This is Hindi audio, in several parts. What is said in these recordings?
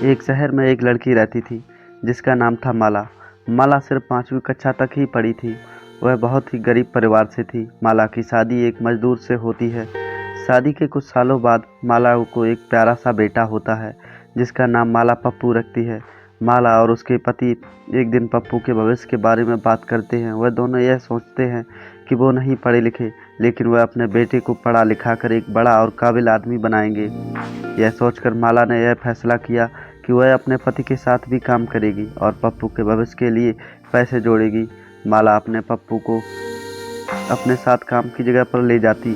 एक शहर में एक लड़की रहती थी जिसका नाम था माला। माला सिर्फ 5वीं कक्षा तक ही पढ़ी थी। वह बहुत ही गरीब परिवार से थी। माला की शादी एक मजदूर से होती है। शादी के कुछ सालों बाद माला को एक प्यारा सा बेटा होता है जिसका नाम माला पप्पू रखती है। माला और उसके पति एक दिन पप्पू के भविष्य के बारे में बात करते हैं। वह दोनों यह सोचते हैं कि वो नहीं पढ़े लिखे, लेकिन वह अपने बेटे को पढ़ा लिखा कर एक बड़ा और काबिल आदमी बनाएंगे। यह सोचकर माला ने यह फैसला किया कि वह अपने पति के साथ भी काम करेगी और पप्पू के भविष्य के लिए पैसे जोड़ेगी। माला अपने पप्पू को अपने साथ काम की जगह पर ले जाती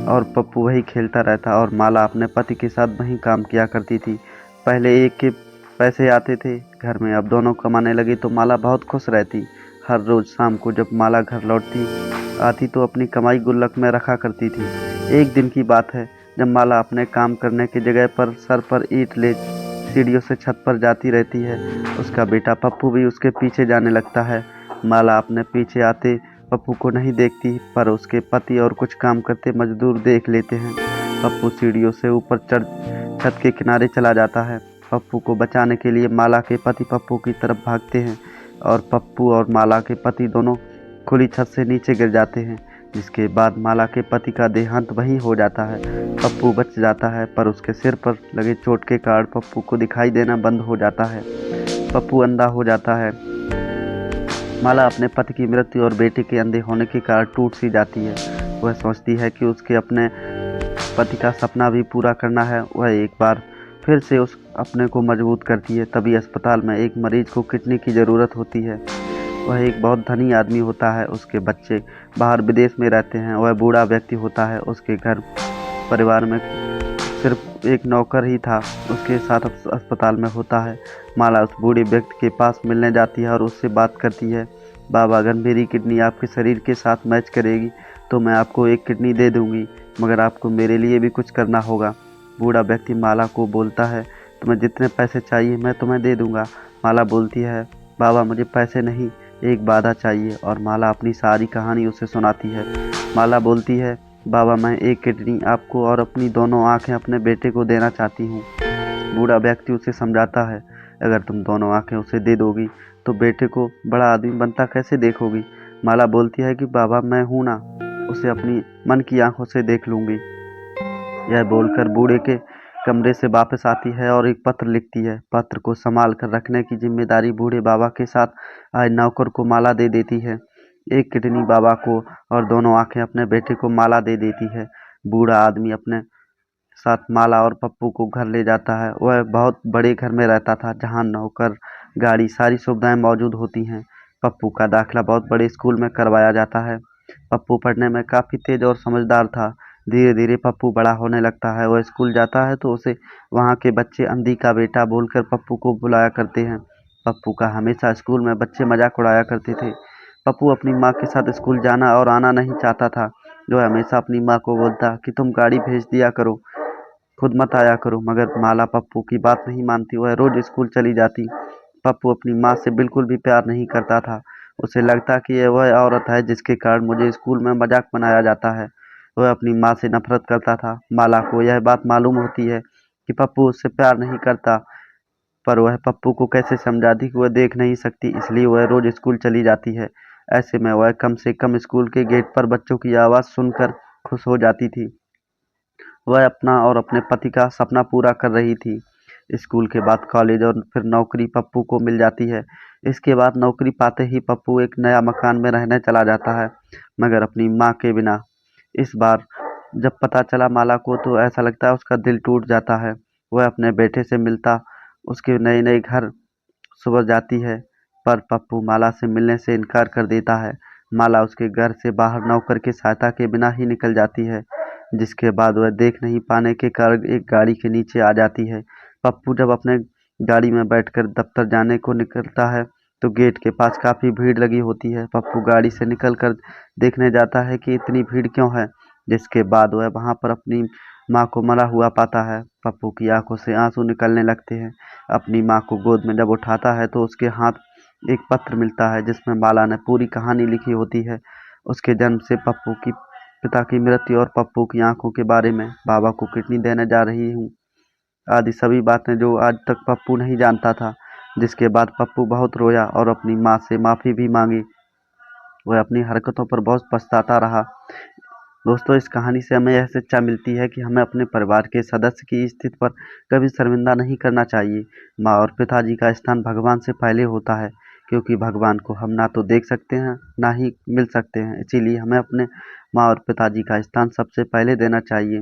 और पप्पू वही खेलता रहता और माला अपने पति के साथ वहीं काम किया करती थी। पहले एक के पैसे आते थे घर में, अब दोनों कमाने लगे तो माला बहुत खुश रहती। हर रोज़ शाम को जब माला घर लौटती आती तो अपनी कमाई गुल्लक में रखा करती थी। एक दिन की बात है जब माला अपने काम करने की जगह पर सर पर ईंट ले सीढ़ियों से छत पर जाती रहती है। उसका बेटा पप्पू भी उसके पीछे जाने लगता है। माला अपने पीछे आते पप्पू को नहीं देखती, पर उसके पति और कुछ काम करते मजदूर देख लेते हैं। पप्पू सीढ़ियों से ऊपर चढ़ छत के किनारे चला जाता है। पप्पू को बचाने के लिए माला के पति पप्पू की तरफ भागते हैं और पप्पू और माला के पति दोनों खुली छत से नीचे गिर जाते हैं, जिसके बाद माला के पति का देहांत वहीं हो जाता है। पप्पू बच जाता है, पर उसके सिर पर लगे चोट के कारण पप्पू को दिखाई देना बंद हो जाता है। पप्पू अंधा हो जाता है। माला अपने पति की मृत्यु और बेटे के अंधे होने के कारण टूट सी जाती है। वह सोचती है कि उसके अपने पति का सपना भी पूरा करना है। वह एक बार फिर से उस अपने को मजबूत करती है। तभी अस्पताल में एक मरीज को किडनी की ज़रूरत होती है। वह एक बहुत धनी आदमी होता है। उसके बच्चे बाहर विदेश में रहते हैं। वह बूढ़ा व्यक्ति होता है। उसके घर परिवार में सिर्फ एक नौकर ही था, उसके साथ अस्पताल में होता है। माला उस बूढ़े व्यक्ति के पास मिलने जाती है और उससे बात करती है। बाबा, अगर मेरी किडनी आपके शरीर के साथ मैच करेगी तो मैं आपको एक किडनी दे दूंगी, मगर आपको मेरे लिए भी कुछ करना होगा। बूढ़ा व्यक्ति माला को बोलता है, तुम्हें जितने पैसे चाहिए मैं तुम्हें दे दूंगा। माला बोलती है, बाबा मुझे पैसे नहीं, एक वादा चाहिए, और माला अपनी सारी कहानी उसे सुनाती है। माला बोलती है, बाबा मैं एक किडनी आपको और अपनी दोनों आंखें अपने बेटे को देना चाहती हूँ। बूढ़ा व्यक्ति उसे समझाता है, अगर तुम दोनों आंखें उसे दे दोगी तो बेटे को बड़ा आदमी बनता कैसे देखोगी। माला बोलती है कि बाबा मैं हूँ ना, उसे अपनी मन की आंखों से देख लूँगी। यह बोलकर बूढ़े के कमरे से वापस आती है और एक पत्र लिखती है। पत्र को संभाल कर रखने की जिम्मेदारी बूढ़े बाबा के साथ आए नौकर को माला दे देती है। एक किडनी बाबा को और दोनों आंखें अपने बेटे को माला दे देती है। बूढ़ा आदमी अपने साथ माला और पप्पू को घर ले जाता है। वह बहुत बड़े घर में रहता था जहाँ नौकर, गाड़ी, सारी सुविधाएं मौजूद होती हैं। पप्पू का दाखिला बहुत बड़े स्कूल में करवाया जाता है। पप्पू पढ़ने में काफ़ी तेज और समझदार था। धीरे धीरे पप्पू बड़ा होने लगता है। वह स्कूल जाता है तो उसे वहाँ के बच्चे अंधी का बेटा बोलकर पप्पू को बुलाया करते हैं। पप्पू का हमेशा स्कूल में बच्चे मजाक उड़ाया करते थे। पप्पू अपनी माँ के साथ स्कूल जाना और आना नहीं चाहता था। वह हमेशा अपनी माँ को बोलता कि तुम गाड़ी भेज दिया करो, खुद मत आया करो, मगर माला पप्पू की बात नहीं मानती। वह रोज स्कूल चली जाती। पप्पू अपनी माँ से बिल्कुल भी प्यार नहीं करता था। उसे लगता कि यह वह औरत है जिसके कारण मुझे स्कूल में मजाक बनाया जाता है। वह अपनी माँ से नफरत करता था। माला को यह बात मालूम होती है कि पप्पू उससे प्यार नहीं करता, पर वह पप्पू को कैसे समझाती कि वह देख नहीं सकती, इसलिए वह रोज स्कूल चली जाती है। ऐसे में वह कम से कम स्कूल के गेट पर बच्चों की आवाज़ सुनकर खुश हो जाती थी। वह अपना और अपने पति का सपना पूरा कर रही थी। स्कूल के बाद कॉलेज और फिर नौकरी पप्पू को मिल जाती है। इसके बाद नौकरी पाते ही पप्पू एक नया मकान में रहने चला जाता है, मगर अपनी माँ के बिना। इस बार जब पता चला माला को तो ऐसा लगता है उसका दिल टूट जाता है। वह अपने बेटे से मिलता उसके नए नए घर सुबह जाती है, पर पप्पू माला से मिलने से इनकार कर देता है। माला उसके घर से बाहर नौकर की सहायता के बिना ही निकल जाती है, जिसके बाद वह देख नहीं पाने के कारण एक गाड़ी के नीचे आ जाती है। पप्पू जब अपने गाड़ी में बैठकर दफ्तर जाने को निकलता है तो गेट के पास काफ़ी भीड़ लगी होती है। पप्पू गाड़ी से निकलकर देखने जाता है कि इतनी भीड़ क्यों है, जिसके बाद वह वहाँ पर अपनी माँ को मरा हुआ पाता है। पप्पू की आंखों से आंसू निकलने लगते हैं। अपनी माँ को गोद में जब उठाता है तो उसके हाथ एक पत्र मिलता है जिसमें माला ने पूरी कहानी लिखी होती है, उसके जन्म से पप्पू की पिता की मृत्यु और पप्पू की आंखों के बारे में। बाबा को किडनी देने जा रही हूँ, आदि सभी बातें जो आज तक पप्पू नहीं जानता था। जिसके बाद पप्पू बहुत रोया और अपनी माँ से माफ़ी भी मांगी। वह अपनी हरकतों पर बहुत पछताता रहा। दोस्तों, इस कहानी से हमें यह शिक्षा मिलती है कि हमें अपने परिवार के सदस्य की स्थिति पर कभी शर्मिंदा नहीं करना चाहिए। माँ और पिताजी का स्थान भगवान से पहले होता है, क्योंकि भगवान को हम ना तो देख सकते हैं, ना ही मिल सकते हैं। इसीलिए हमें अपने माँ और पिताजी का स्थान सबसे पहले देना चाहिए।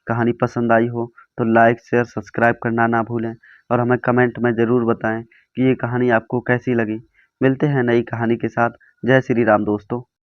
कहानी पसंद आई हो तो लाइक, शेयर, सब्सक्राइब करना ना भूलें और हमें कमेंट में ज़रूर बताएं कि ये कहानी आपको कैसी लगी। मिलते हैं नई कहानी के साथ। जय श्री राम दोस्तों।